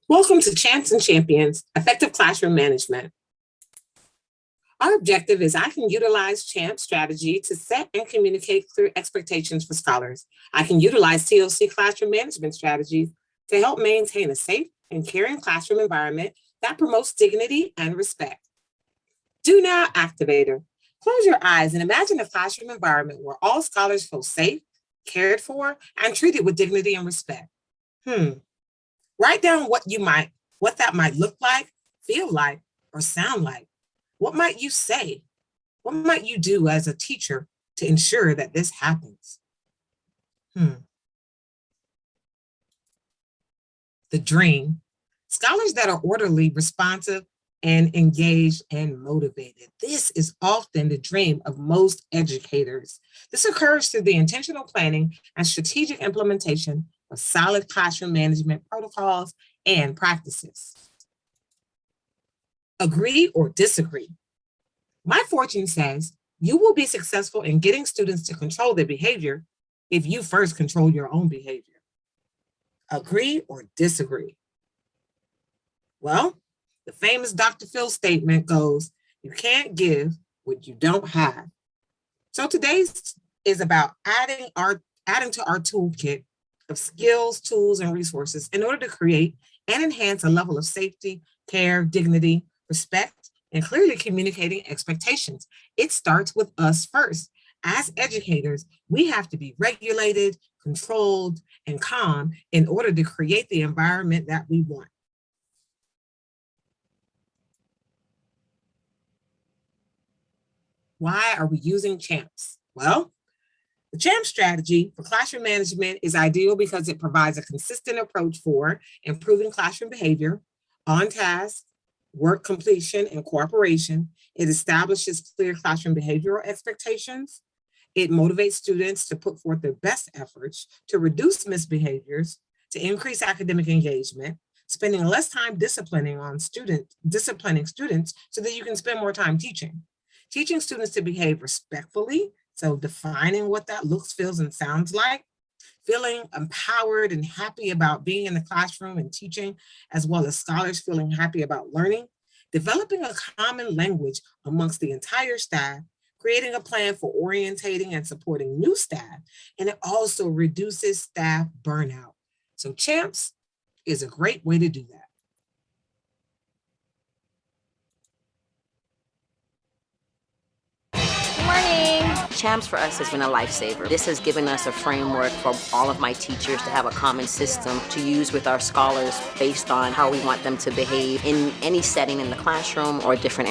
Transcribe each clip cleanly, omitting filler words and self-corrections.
Welcome to Champs and Champions, Effective Classroom Management. Our objective is I can utilize CHAMP strategy to set and communicate clear expectations for scholars. I can utilize TLC classroom management strategies to help maintain a safe and caring classroom environment that promotes dignity and respect. Do Now Activator. Close your eyes and imagine a classroom environment where all scholars feel safe, cared for, and treated with dignity and respect. Write down what that might look like, feel like, or sound like. What might you say? What might you do as a teacher to ensure that this happens? The dream. Scholars that are orderly, responsive, and engaged and motivated. This is often the dream of most educators. This occurs through the intentional planning and strategic implementation of solid classroom management protocols and practices. Agree or disagree? My fortune says you will be successful in getting students to control their behavior if you first control your own behavior. Agree or disagree? Well, the famous Dr. Phil statement goes, you can't give what you don't have. So today's is about adding to our toolkit of skills, tools, and resources in order to create and enhance a level of safety, care, dignity, respect, and clearly communicating expectations. It starts with us first. As educators, we have to be regulated, controlled, and calm in order to create the environment that we want. Why are we using CHAMPS? Well, the CHAMP strategy for classroom management is ideal because it provides a consistent approach for improving classroom behavior, on task, work completion, and cooperation. It establishes clear classroom behavioral expectations. It motivates students to put forth their best efforts to reduce misbehaviors, to increase academic engagement, spending less time disciplining students so that you can spend more time teaching. Teaching students to behave respectfully, so defining what that looks, feels, and sounds like, feeling empowered and happy about being in the classroom and teaching, as well as scholars feeling happy about learning, developing a common language amongst the entire staff, creating a plan for orientating and supporting new staff, and it also reduces staff burnout. So CHAMPS is a great way to do that. CHAMPS for us has been a lifesaver. This has given us a framework for all of my teachers to have a common system to use with our scholars based on how we want them to behave in any setting in the classroom or different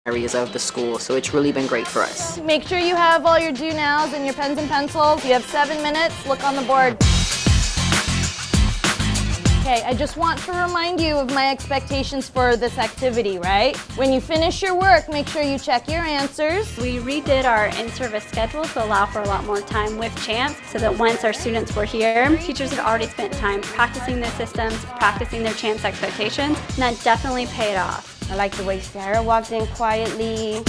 areas of the school. So it's really been great for us. Make sure you have all your do nows and your pens and pencils. You have 7 minutes, look on the board. Okay, I just want to remind you of my expectations for this activity, right? When you finish your work, make sure you check your answers. We redid our in-service schedule to allow for a lot more time with CHAMPS so that once our students were here, teachers had already spent time practicing their systems, practicing their CHAMPS expectations, and that definitely paid off. I like the way Sarah walked in quietly.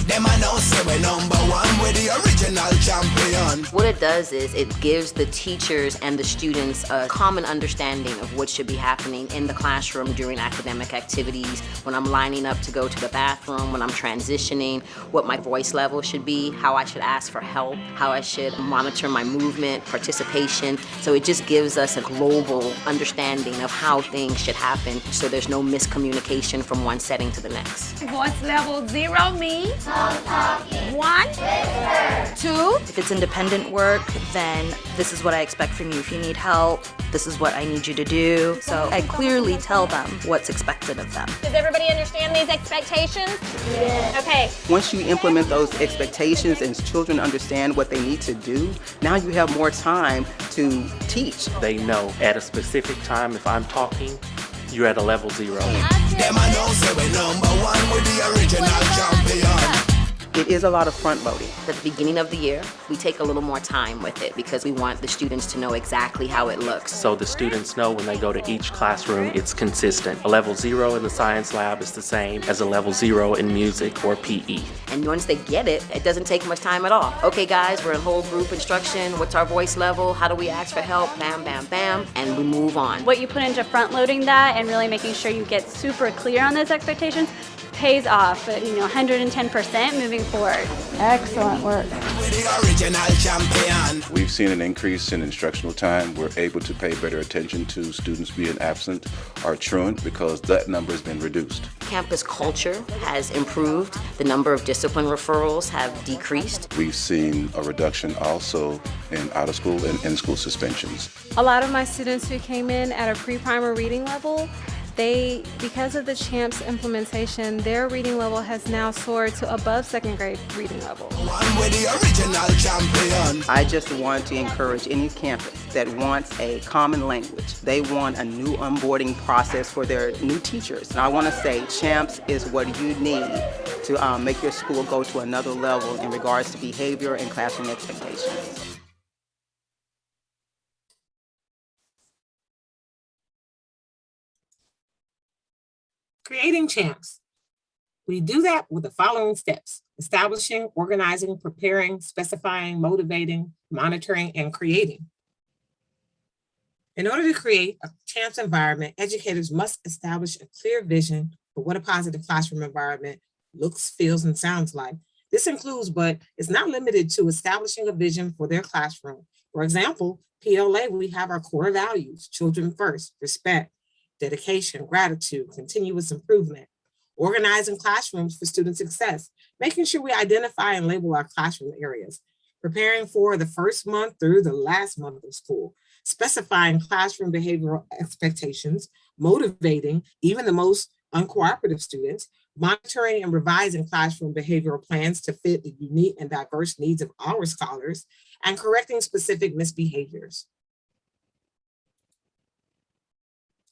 Them I know say we're #1 with the original champion. What it does is it gives the teachers and the students a common understanding of what should be happening in the classroom during academic activities, when I'm lining up to go to the bathroom, when I'm transitioning, what my voice level should be, how I should ask for help, how I should monitor my movement, participation. So it just gives us a global understanding of how things should happen so there's no miscommunication from one setting to the next. Voice level 0 means 1, 2. If it's independent work, then this is what I expect from you. If you need help, this is what I need you to do. So I clearly tell them what's expected of them. Does everybody understand these expectations? Yeah. Okay. Once you implement those expectations and children understand what they need to do, now you have more time to teach. They know at a specific time if I'm talking, you're at a level 0. Them I know say we're #1 with the original champion. It is a lot of front loading. At the beginning of the year, we take a little more time with it because we want the students to know exactly how it looks. So the students know when they go to each classroom, it's consistent. A level 0 in the science lab is the same as a level 0 in music or PE. And once they get it, it doesn't take much time at all. Okay guys, we're in whole group instruction. What's our voice level? How do we ask for help? Bam, bam, bam. And we move on. What you put into front loading that and really making sure you get super clear on those expectations pays off, 110% moving forward. Excellent work. With the original champion. We've seen an increase in instructional time. We're able to pay better attention to students being absent or truant because that number has been reduced. Campus culture has improved. The number of discipline referrals have decreased. We've seen a reduction also in out-of-school and in-school suspensions. A lot of my students who came in at a pre-primer reading level, because of the CHAMPS implementation, their reading level has now soared to above second grade reading level. One with the original champion. I just want to encourage any campus that wants a common language. They want a new onboarding process for their new teachers. And I want to say CHAMPS is what you need to make your school go to another level in regards to behavior and classroom expectations. Creating champs. We do that with the following steps: establishing, organizing, preparing, specifying, motivating, monitoring, and creating. In order to create a champs environment, educators must establish a clear vision for what a positive classroom environment looks, feels, and sounds like. This includes, but is not limited to, establishing a vision for their classroom. For example, PLA, we have our core values: children first, respect, dedication, gratitude, continuous improvement. Organizing classrooms for student success, making sure we identify and label our classroom areas. Preparing for the first month through the last month of school. Specifying classroom behavioral expectations, motivating even the most uncooperative students. Monitoring and revising classroom behavioral plans to fit the unique and diverse needs of our scholars. And correcting specific misbehaviors.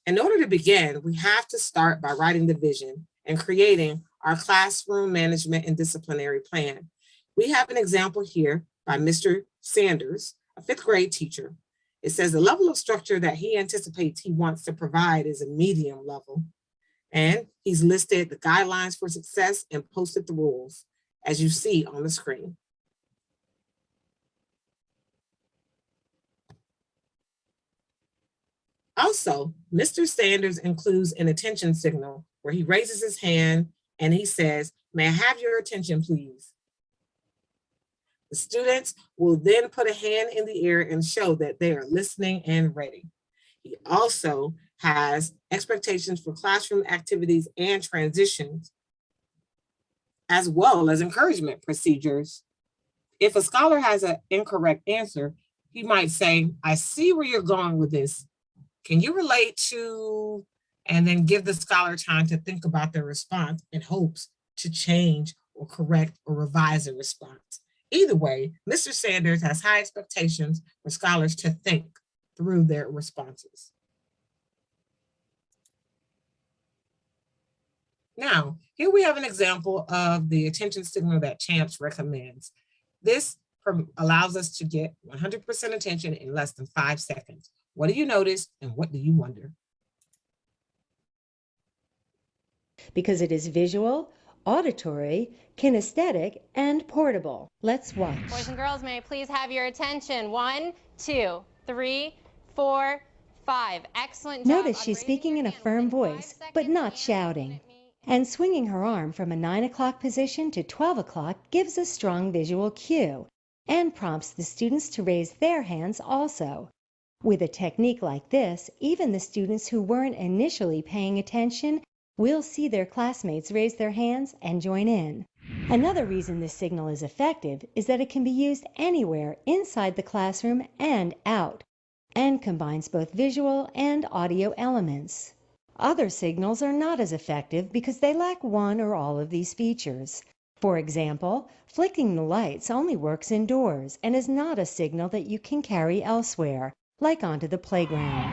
In order to begin, we have to start by writing the vision and creating our classroom management and disciplinary plan. We have an example here by Mr. Sanders, a 5th grade teacher. It says the level of structure that he anticipates he wants to provide is a medium level. And he's listed the guidelines for success and posted the rules, as you see on the screen. Also, Mr. Sanders includes an attention signal where he raises his hand and he says, "May I have your attention, please?" The students will then put a hand in the air and show that they are listening and ready. He also has expectations for classroom activities and transitions, as well as encouragement procedures. If a scholar has an incorrect answer, he might say, "I see where you're going with this. Can you relate to," and then give the scholar time to think about their response in hopes to change or correct or revise the response. Either way, Mr. Sanders has high expectations for scholars to think through their responses. Now, here we have an example of the attention signal that CHAMPS recommends. This allows us to get 100% attention in less than 5 seconds. What do you notice and what do you wonder? Because it is visual, auditory, kinesthetic, and portable. Let's watch. Boys and girls, may I please have your attention? 1, 2, 3, 4, 5. Excellent job. Notice she's speaking in a firm voice, but not shouting. And swinging her arm from a 9 o'clock position to 12 o'clock gives a strong visual cue and prompts the students to raise their hands also. With a technique like this, even the students who weren't initially paying attention will see their classmates raise their hands and join in. Another reason this signal is effective is that it can be used anywhere inside the classroom and out, and combines both visual and audio elements. Other signals are not as effective because they lack one or all of these features. For example, flicking the lights only works indoors and is not a signal that you can carry elsewhere, like onto the playground.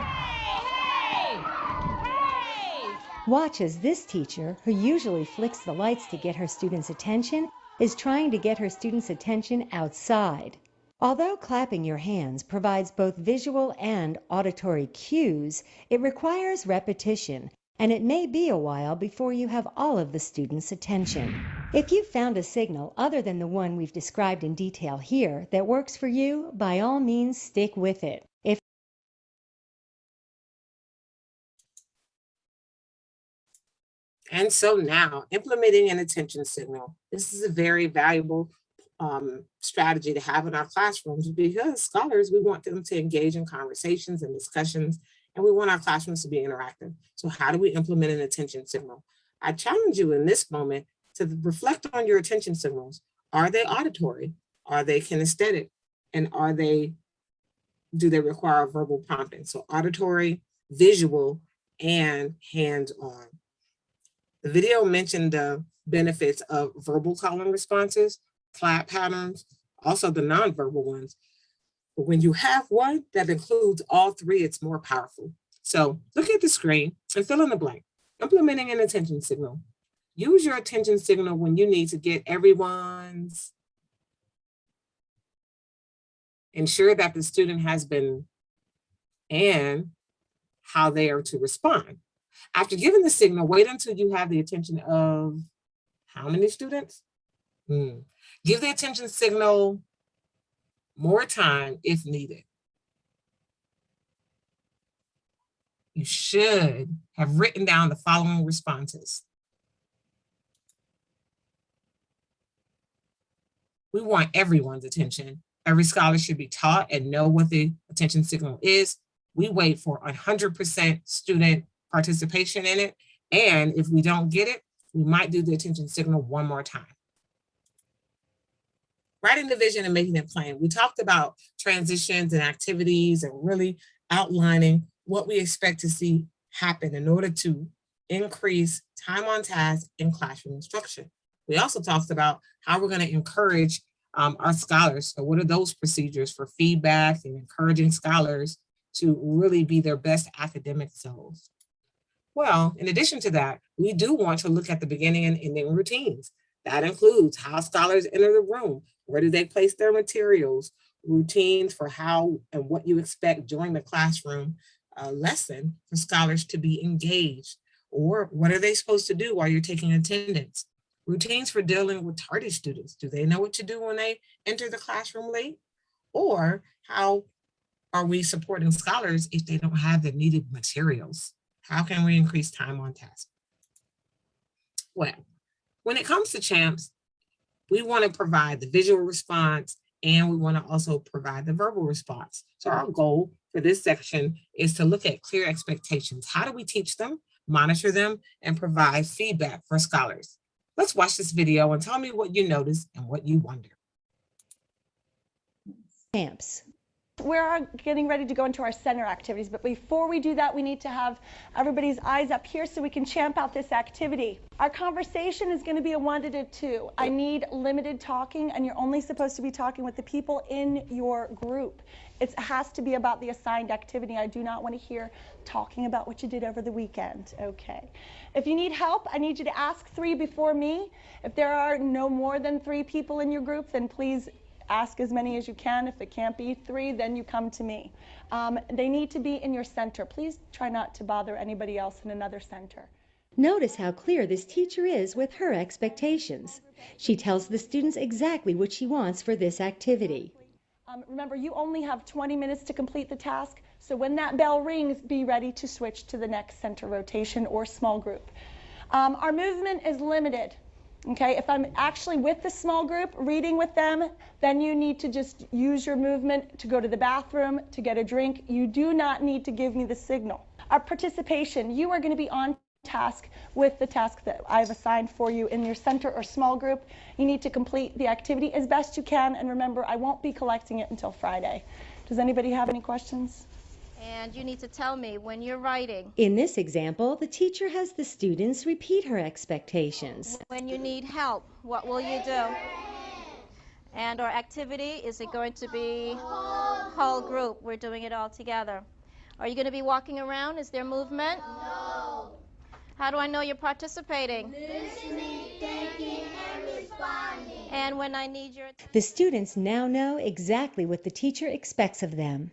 Watch as this teacher, who usually flicks the lights to get her students' attention, is trying to get her students' attention outside. Although clapping your hands provides both visual and auditory cues, it requires repetition, and it may be a while before you have all of the students' attention. If you've found a signal other than the one we've described in detail here that works for you, by all means stick with it. And so now, implementing an attention signal. This is a very valuable strategy to have in our classrooms, because scholars, we want them to engage in conversations and discussions, and we want our classrooms to be interactive. So how do we implement an attention signal? I challenge you in this moment to reflect on your attention signals. Are they auditory? Are they kinesthetic? And do they require verbal prompting? So auditory, visual, and hands-on. The video mentioned the benefits of verbal calling responses, clap patterns, also the nonverbal ones. But when you have one that includes all three, it's more powerful. So look at the screen and fill in the blank. Implementing an attention signal. Use your attention signal when you need to get everyone's. Ensure that the student has been and how they are to respond. After giving the signal, wait until you have the attention of how many students? Give the attention signal more time if needed. You should have written down the following responses. We want everyone's attention. Every scholar should be taught and know what the attention signal is. We wait for 100% student participation in it. And if we don't get it, we might do the attention signal one more time. Writing the vision and making it plain. We talked about transitions and activities and really outlining what we expect to see happen in order to increase time on task in classroom instruction. We also talked about how we're going to encourage our scholars. So what are those procedures for feedback and encouraging scholars to really be their best academic selves? Well, in addition to that, we do want to look at the beginning and ending routines. That includes how scholars enter the room, where do they place their materials, routines for how and what you expect during the classroom lesson for scholars to be engaged, or what are they supposed to do while you're taking attendance? Routines for dealing with tardy students. Do they know what to do when they enter the classroom late? Or how are we supporting scholars if they don't have the needed materials? How can we increase time on task? Well, when it comes to CHAMPS, we want to provide the visual response and we want to also provide the verbal response. So our goal for this section is to look at clear expectations. How do we teach them, monitor them, and provide feedback for scholars? Let's watch this video and tell me what you noticed and what you wonder. CHAMPS. We're getting ready to go into our center activities, but before we do that, we need to have everybody's eyes up here so we can champ out this activity. Our conversation is going to be a 1 to 2. I need limited talking, and you're only supposed to be talking with the people in your group. It has to be about the assigned activity. I do not want to hear talking about what you did over the weekend. Okay. If you need help, I need you to ask 3 before me. If there are no more than 3 people in your group, then please ask as many as you can. If it can't be 3, then you come to me. They need to be in your center. Please try not to bother anybody else in another center. Notice how clear this teacher is with her expectations. She tells the students exactly what she wants for this activity. Remember, you only have 20 minutes to complete the task, so when that bell rings, be ready to switch to the next center rotation or small group. Our movement is limited. Okay, if I'm actually with the small group, reading with them, then you need to just use your movement to go to the bathroom, to get a drink. You do not need to give me the signal. Our participation, you are going to be on task with the task that I've assigned for you in your center or small group. You need to complete the activity as best you can, and remember, I won't be collecting it until Friday. Does anybody have any questions? And you need to tell me when you're writing. In this example, the teacher has the students repeat her expectations. When you need help, what will you do? And our activity, is it going to be whole group? We're doing it all together. Are you going to be walking around? Is there movement? No. How do I know you're participating? Listening, thinking, and responding. And when I need your The students now know exactly what the teacher expects of them.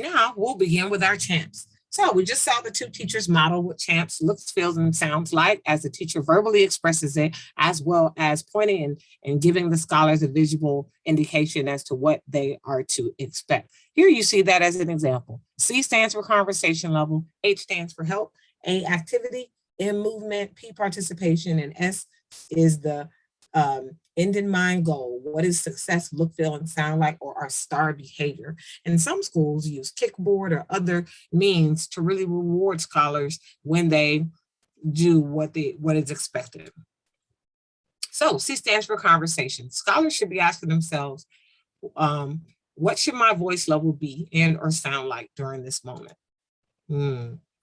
Now we'll begin with our champs. So we just saw the two teachers model what champs looks, feels, and sounds like as the teacher verbally expresses it, as well as pointing and giving the scholars a visual indication as to what they are to expect. Here you see that as an example. C stands for conversation level, H stands for help, A activity, M movement, P participation, and S is the end in mind goal. What is success look, feel, and sound like, or our star behavior? And some schools use Kickboard or other means to really reward scholars when they do what is expected. So C stands for conversation. Scholars should be asking themselves, what should my voice level be and or sound like during this moment?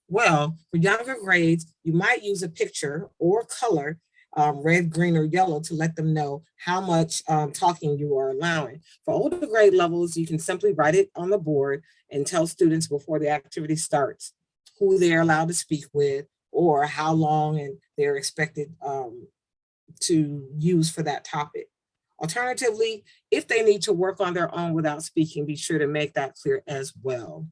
Well, for younger grades, you might use a picture or color, red, green, or yellow, to let them know how much talking you are allowing. For older grade levels, you can simply write it on the board and tell students before the activity starts who they're allowed to speak with or how long and they're expected to use for that topic. Alternatively, if they need to work on their own without speaking, be sure to make that clear as well.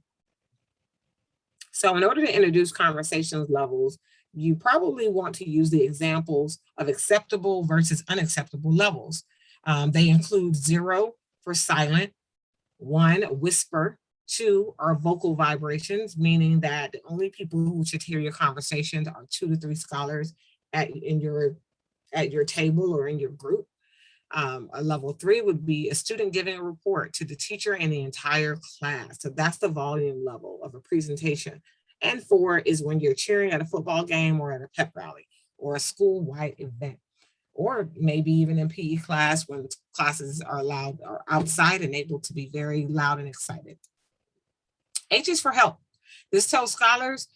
So in order to introduce conversations levels, you probably want to use the examples of acceptable versus unacceptable levels. They include 0 for silent, 1, whisper, 2 are vocal vibrations, meaning that the only people who should hear your conversations are 2 to 3 scholars at your table or in your group. A level 3 would be a student giving a report to the teacher and the entire class. So that's the volume level of a presentation. And 4 is when you're cheering at a football game or at a pep rally or a school-wide event, or maybe even in PE class when classes are allowed or outside and able to be very loud and excited. H is for help. This tells scholars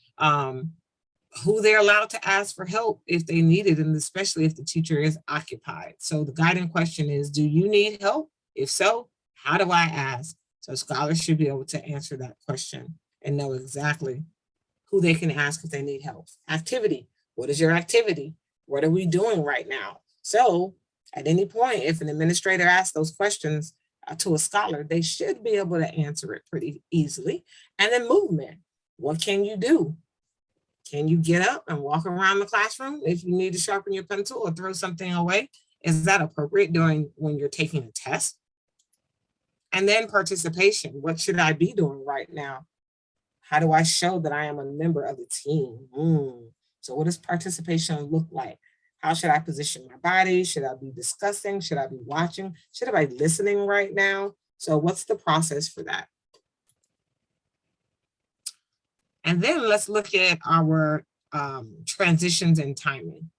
who they're allowed to ask for help if they need it, and especially if the teacher is occupied. So the guiding question is, do you need help? If so, how do I ask? So scholars should be able to answer that question and know exactly who they can ask if they need help. Activity, what is your activity? What are we doing right now? So at any point, if an administrator asks those questions to a scholar, they should be able to answer it pretty easily. And then movement, what can you do? Can you get up and walk around the classroom if you need to sharpen your pencil or throw something away? Is that appropriate when you're taking a test? And then participation, what should I be doing right now? How do I show that I am a member of the team? So what does participation look like? How should I position my body? Should I be discussing? Should I be watching? Should I be listening right now? So what's the process for that? And then let's look at our transitions and timing.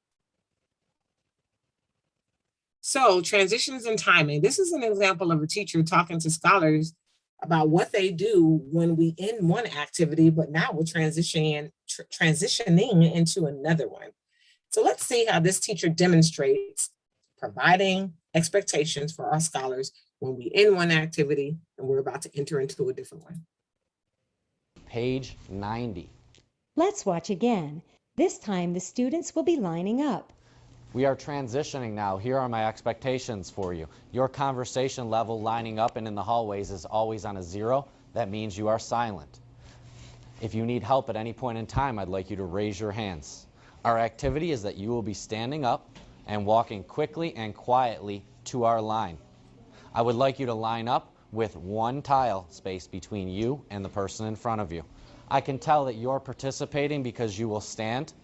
So transitions and timing, this is an example of a teacher talking to scholars about what they do when we end one activity, but now we're transitioning into another one. So let's see how this teacher demonstrates providing expectations for our scholars when we end one activity and we're about to enter into a different one. Page 90. Let's watch again. This time the students will be lining up. We are transitioning now. Here are my expectations for you. Your conversation level lining up and in the hallways is always on a 0. That means you are silent. If you need help at any point in time, I'd like you to raise your hands. Our activity is that you will be standing up and walking quickly and quietly to our line. I would like you to line up with 1 tile space between you and the person in front of you. I can tell that you're participating because you will stand,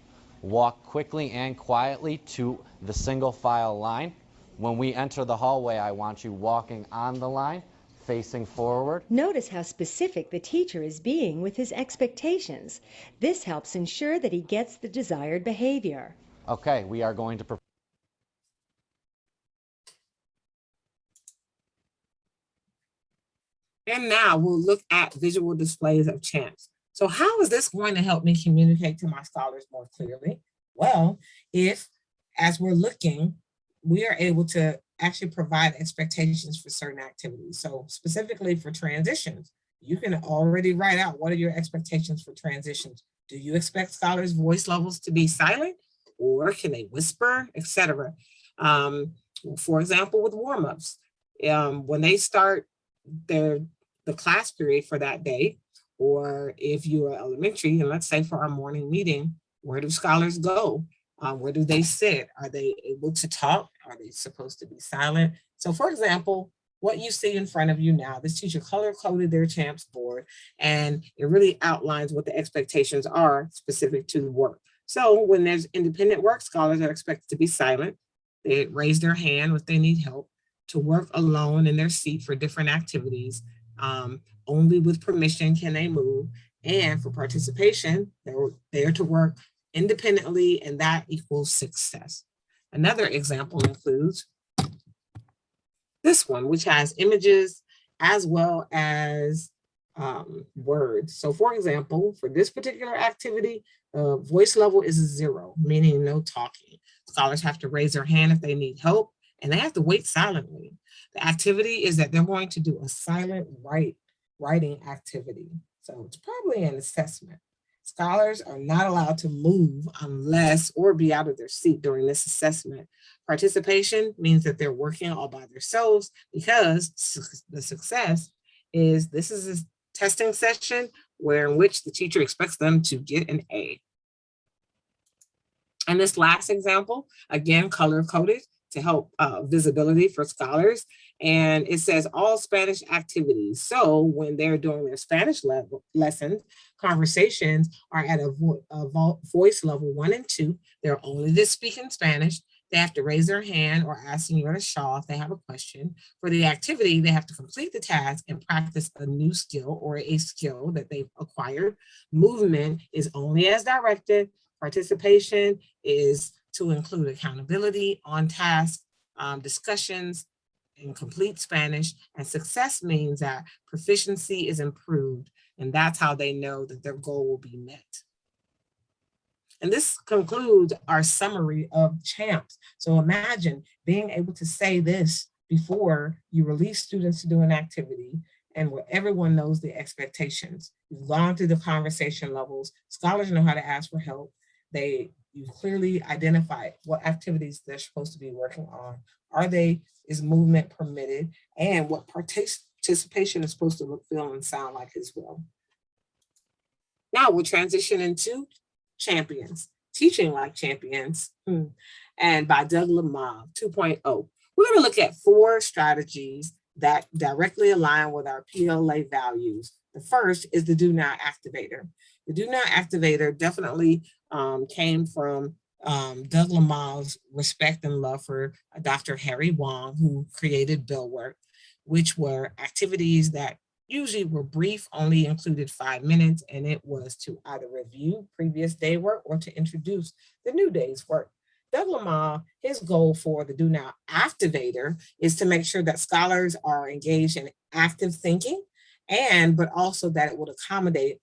walk quickly and quietly to the single file line. When we enter the hallway, I want you walking on the line, facing forward. Notice how specific the teacher is being with his expectations. This helps ensure that he gets the desired behavior. Okay, we are going to And now we'll look at visual displays of champs. So how is this going to help me communicate to my scholars more clearly? Well, if, as we're looking, we are able to actually provide expectations for certain activities. So specifically for transitions, you can already write out what are your expectations for transitions. Do you expect scholars' voice levels to be silent or can they whisper, etc. For example, with warm-ups, when they start the class period for that day, or if you are elementary, and let's say for our morning meeting, where do scholars go? Where do they sit? Are they able to talk? Are they supposed to be silent? So for example, what you see in front of you now, this teacher color-coded their CHAMPS board, and it really outlines what the expectations are specific to the work. So when there's independent work, scholars are expected to be silent. They raise their hand if they need help, to work alone in their seat for different activities. Only with permission can they move. And for participation, they're there to work independently, and that equals success. Another example includes this one, which has images as well as words. So for example, for this particular activity, voice level is 0, meaning no talking. Scholars have to raise their hand if they need help, and they have to wait silently. The activity is that they're going to do a silent writing activity. So it's probably an assessment. Scholars are not allowed to move unless or be out of their seat during this assessment. Participation means that they're working all by themselves, because the success is this is a testing session in which the teacher expects them to get an A. And this last example, again, color-coded to help visibility for scholars. And it says all Spanish activities. So when they're doing their Spanish lessons, conversations are at a voice level 1 and 2. They're only to speak in Spanish. They have to raise their hand or ask Senora Shaw if they have a question. For the activity, they have to complete the task and practice a new skill or a skill that they've acquired. Movement is only as directed. Participation is to include accountability, on task, discussions in complete Spanish, and success means that proficiency is improved, and that's how they know that their goal will be met. And this concludes our summary of CHAMPS. So imagine being able to say this before you release students to do an activity, and where everyone knows the expectations. You've gone through the conversation levels. Scholars know how to ask for help. You clearly identify what activities they're supposed to be working on. Is movement permitted? And what participation is supposed to look, feel, and sound like as well. Now we'll transition into Champions, Teaching Like Champions, and by Doug Lemov 2.0. We're going to look at 4 strategies that directly align with our PLA values. The first is the Do Not Activator. The Do Not Activator definitely came from Doug Lemov's respect and love for Dr. Harry Wong, who created BillWork, which were activities that usually were brief, only included 5 minutes, and it was to either review previous day work or to introduce the new day's work. Doug Lemov, his goal for the Do Not Activator is to make sure that scholars are engaged in active thinking, but also that it would accommodate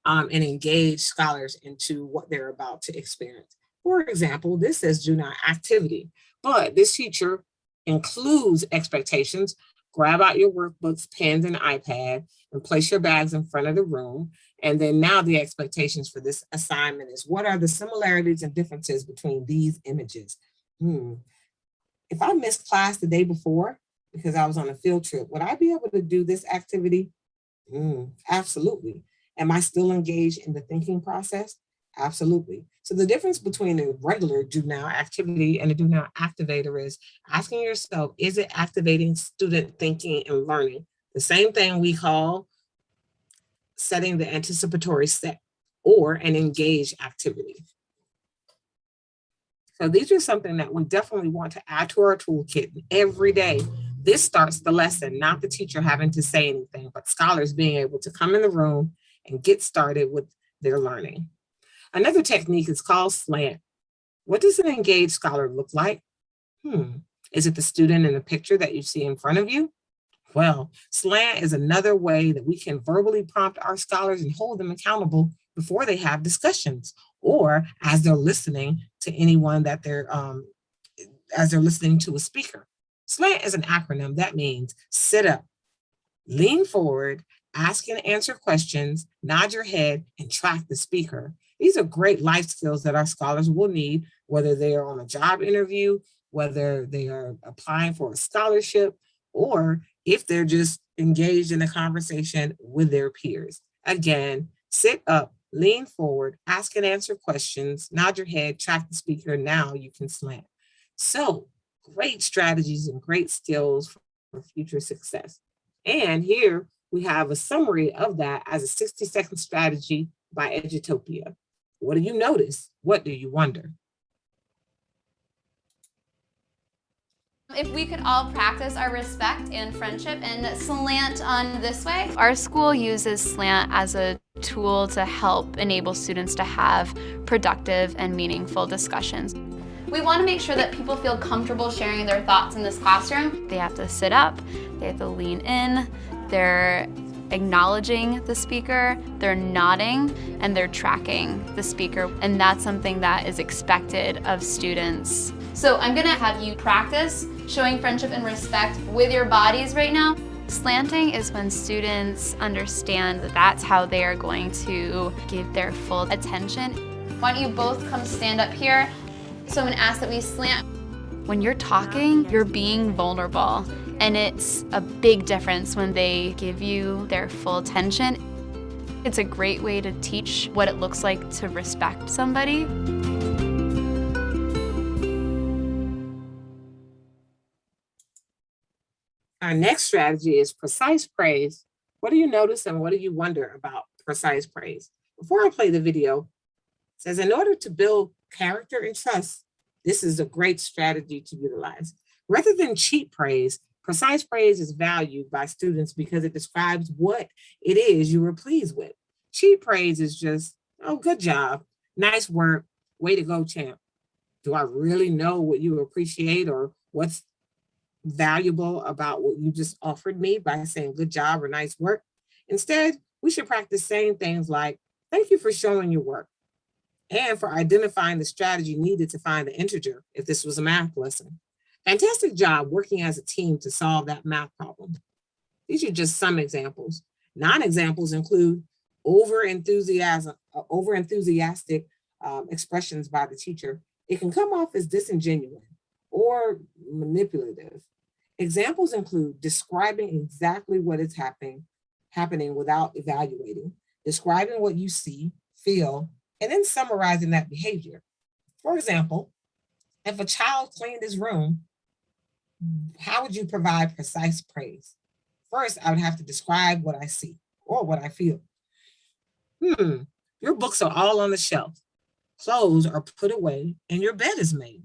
and engage scholars into what they're about to experience. For example, this says do not activity, but this teacher includes expectations. Grab out your workbooks, pens, and iPad, and place your bags in front of the room. And then now the expectations for this assignment is, what are the similarities and differences between these images? If I missed class the day before because I was on a field trip, would I be able to do this activity? Absolutely. Am I still engaged in the thinking process? Absolutely. So the difference between a regular do now activity and a do not activator is asking yourself, is it activating student thinking and learning? The same thing we call setting the anticipatory set or an engaged activity. So these are something that we definitely want to add to our toolkit every day. This starts the lesson, not the teacher having to say anything, but scholars being able to come in the room and get started with their learning. Another technique is called SLANT. What does an engaged scholar look like? Is it the student in the picture that you see in front of you? Well, SLANT is another way that we can verbally prompt our scholars and hold them accountable before they have discussions or as they're listening to anyone that as they're listening to a speaker. SLANT is an acronym that means sit up, lean forward, ask and answer questions, nod your head, and track the speaker. These are great life skills that our scholars will need, whether they are on a job interview, whether they are applying for a scholarship, or if they're just engaged in a conversation with their peers. Again, sit up, lean forward, ask and answer questions, nod your head, track the speaker. Now you can slant. So great strategies and great skills for future success. And here we have a summary of that as a 60-second strategy by Edutopia. What do you notice? What do you wonder? If we could all practice our respect and friendship and slant on this way. Our school uses slant as a tool to help enable students to have productive and meaningful discussions. We want to make sure that people feel comfortable sharing their thoughts in this classroom. They have to sit up, they have to lean in, they're acknowledging the speaker, they're nodding, and they're tracking the speaker. And that's something that is expected of students. So I'm gonna have you practice showing friendship and respect with your bodies right now. Slanting is when students understand that that's how they are going to give their full attention. Why don't you both come stand up here? So I'm gonna ask that we slant. When you're talking, you're being vulnerable, and it's a big difference when they give you their full attention. It's a great way to teach what it looks like to respect somebody. Our next strategy is precise praise. What do you notice and what do you wonder about precise praise? Before I play the video, it says, in order to build character and trust, this is a great strategy to utilize. Rather than cheap praise, precise praise is valued by students because it describes what it is you were pleased with. Cheap praise is just, oh, good job, nice work, way to go, champ. Do I really know what you appreciate or what's valuable about what you just offered me by saying good job or nice work? Instead, we should practice saying things like, thank you for showing your work, and for identifying the strategy needed to find the integer if this was a math lesson. Fantastic job working as a team to solve that math problem. These are just some examples. Non-examples include over-enthusiastic expressions by the teacher. It can come off as disingenuous or manipulative. Examples include describing exactly what is happening without evaluating, describing what you see, feel, and then summarizing that behavior. For example, if a child cleaned his room, how would you provide precise praise? First, I would have to describe what I see or what I feel. Your books are all on the shelf. Clothes are put away and your bed is made.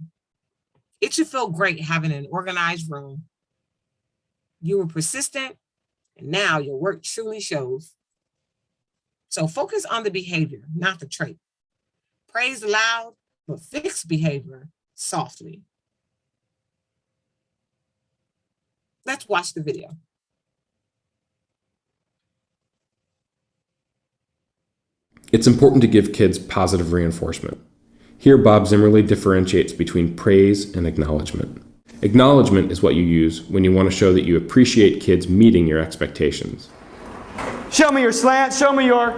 It should feel great having an organized room. You were persistent, and now your work truly shows. So focus on the behavior, not the trait. Praise loud, but fix behavior softly. Let's watch the video. It's important to give kids positive reinforcement. Here, Bob Zimmerly differentiates between praise and acknowledgement. Acknowledgement is what you use when you want to show that you appreciate kids meeting your expectations. Show me your slant, show me your...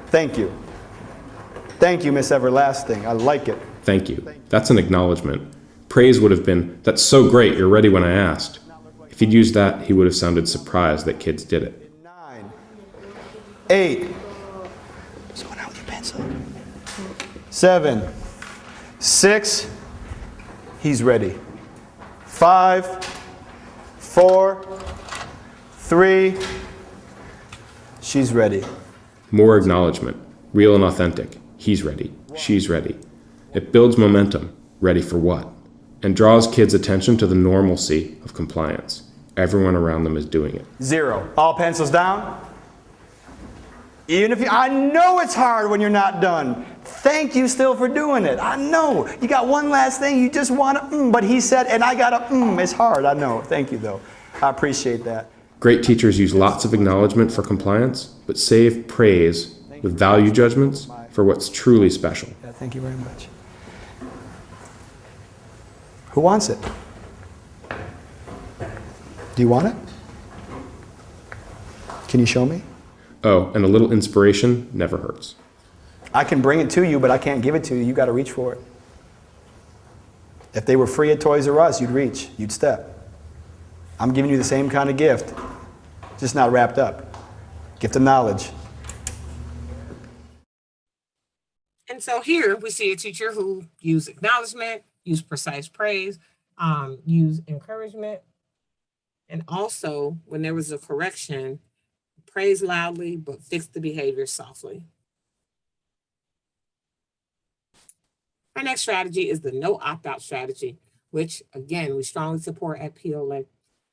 Thank you. Thank you, Miss Everlasting. I like it. Thank you. That's an acknowledgement. Praise would have been, that's so great, you're ready when I asked. If he'd used that, he would have sounded surprised that kids did it. 9, 8. What's going on with your pencil? 7, 6. He's ready. 5, 4, 3. She's ready. More acknowledgement, real and authentic. He's ready. She's ready. It builds momentum. Ready for what? And draws kids' attention to the normalcy of compliance. Everyone around them is doing it. 0. All pencils down. Even if I know it's hard when you're not done. Thank you still for doing it. I know. You got one last thing you just want to but he said, and I got a it's hard. I know. Thank you though. I appreciate that. Great teachers use lots of acknowledgement for compliance, but save praise with value judgments for what's truly special. Yeah, thank you very much. Who wants it? Do you want it? Can you show me? Oh, and a little inspiration never hurts. I can bring it to you, but I can't give it to you. You got to reach for it. If they were free at Toys R Us, you'd reach, you'd step. I'm giving you the same kind of gift, just not wrapped up. Gift of knowledge. And so here we see a teacher who used acknowledgement, used precise praise, used encouragement, and also when there was a correction, praise loudly, but fix the behavior softly. Our next strategy is the no opt-out strategy, which again, we strongly support at POLA.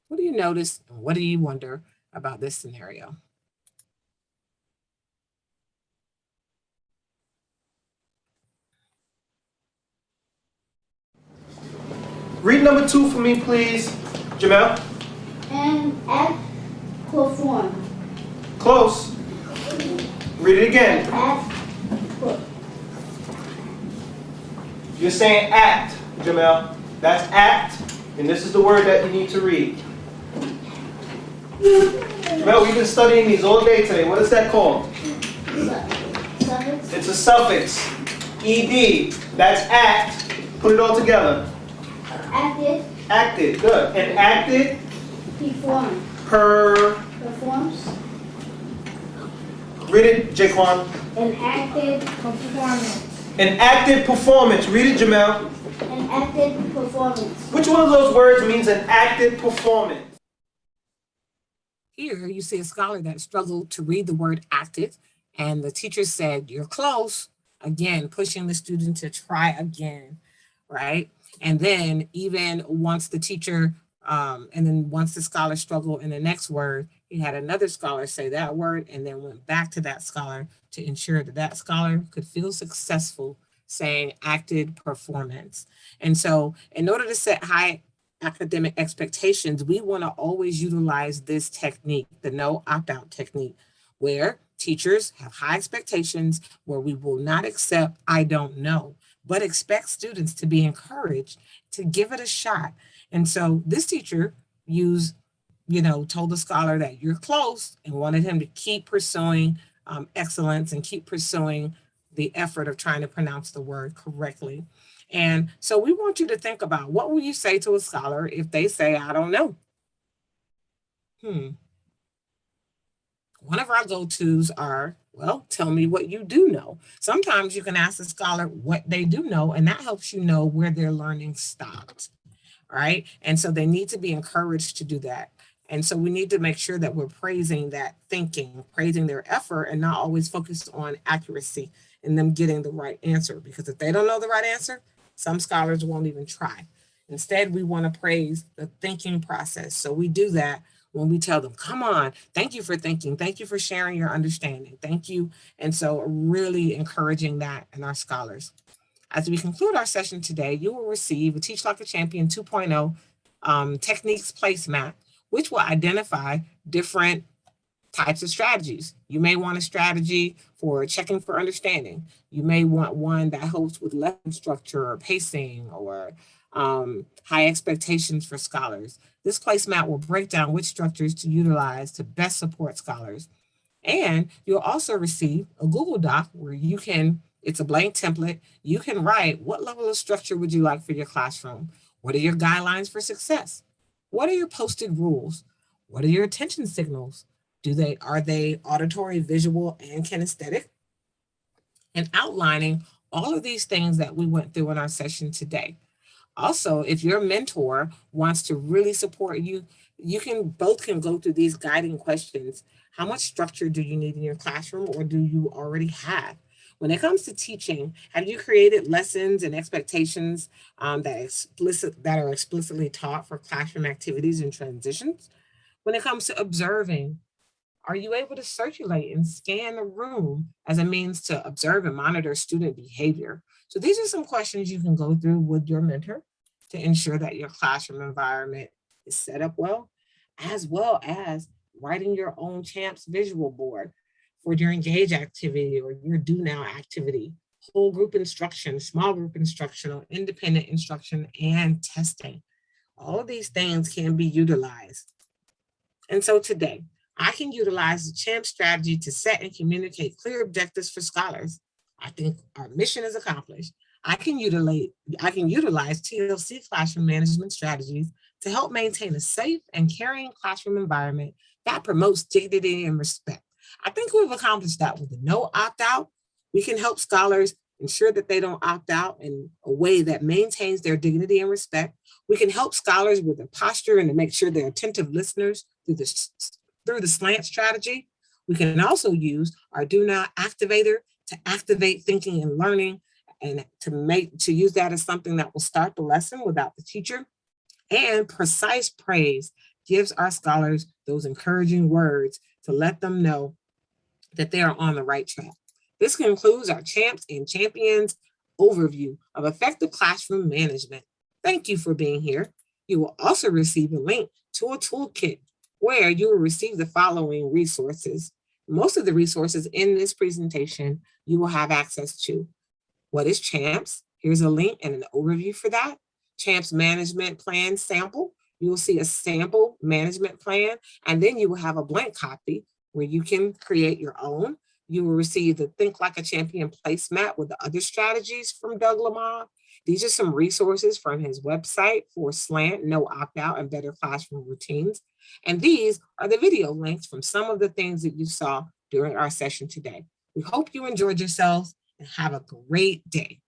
What do you notice and what do you wonder about this scenario? Read number 2 for me, please, Jamel. And act perform. Close. Read it again. Act. You're saying act, Jamel. That's act, and this is the word that you need to read. Jamel, we've been studying these all day today. What is that called? Suffix. It's a suffix. ED. That's act. Put it all together. Acted. Acted. Good. And acted. Perform. Performs. Read it, Jaquan. An acted performance. An active performance. Read it, Jamel. An active performance. Which one of those words means an active performance? Here you see a scholar that struggled to read the word active, and the teacher said, you're close, again, pushing the student to try again, right? And then even once the teacher, once the scholar struggled in the next word, he had another scholar say that word and then went back to that scholar to ensure that that scholar could feel successful saying acted performance. And so in order to set high academic expectations, we want to always utilize this technique, the no opt-out technique, where teachers have high expectations, where we will not accept I don't know, but expect students to be encouraged to give it a shot. And so this teacher told the scholar that you're close and wanted him to keep pursuing excellence and keep pursuing the effort of trying to pronounce the word correctly. And so we want you to think about, what will you say to a scholar if they say, I don't know? One of our go-tos are, well, tell me what you do know. Sometimes you can ask the scholar what they do know, and that helps you know where their learning stopped, all right? And so they need to be encouraged to do that. And so we need to make sure that we're praising that thinking, praising their effort, and not always focus on accuracy and them getting the right answer. Because if they don't know the right answer, some scholars won't even try. Instead, we want to praise the thinking process. So we do that when we tell them, come on, thank you for thinking. Thank you for sharing your understanding. Thank you. And so really encouraging that in our scholars. As we conclude our session today, you will receive a Teach Like a Champion 2.0 techniques placemat, which will identify different types of strategies. You may want a strategy for checking for understanding. You may want one that helps with lesson structure or pacing or high expectations for scholars. This placemat will break down which structures to utilize to best support scholars. And you'll also receive a Google Doc where you can, it's a blank template, you can write what level of structure would you like for your classroom? What are your guidelines for success? What are your posted rules? What are your attention signals? Are they auditory, visual, and kinesthetic? And outlining all of these things that we went through in our session today. Also, if your mentor wants to really support you, both can go through these guiding questions. How much structure do you need in your classroom, or do you already have? When it comes to teaching, have you created lessons and expectations that are explicitly taught for classroom activities and transitions? When it comes to observing, are you able to circulate and scan the room as a means to observe and monitor student behavior? So these are some questions you can go through with your mentor to ensure that your classroom environment is set up well as writing your own CHAMPS visual board for your Engage activity or your Do Now activity, whole group instruction, small group instructional, independent instruction, and testing. All of these things can be utilized. And so today, I can utilize the CHAMPS strategy to set and communicate clear objectives for scholars. I think our mission is accomplished. I can utilize TLC classroom management strategies to help maintain a safe and caring classroom environment that promotes dignity and respect. I think we've accomplished that with the no opt-out. We can help scholars ensure that they don't opt out in a way that maintains their dignity and respect. We can help scholars with their posture and to make sure they're attentive listeners through the SLANT strategy. We can also use our Do Not Activator to activate thinking and learning, and to use that as something that will start the lesson without the teacher. And precise praise gives our scholars those encouraging words to let them know that they are on the right track. This concludes our Champs and Champions overview of effective classroom management. Thank you for being here. You will also receive a link to a toolkit where you will receive the following resources. Most of the resources in this presentation you will have access to. What is CHAMPS? Here's a link and an overview for that. CHAMPS Management Plan Sample. You will see a sample management plan, and then you will have a blank copy where you can create your own. You will receive the Think Like a Champion placemat with the other strategies from Doug Lamar. These are some resources from his website for SLANT, no opt-out, and better classroom routines. And these are the video links from some of the things that you saw during our session today. We hope you enjoyed yourselves and have a great day.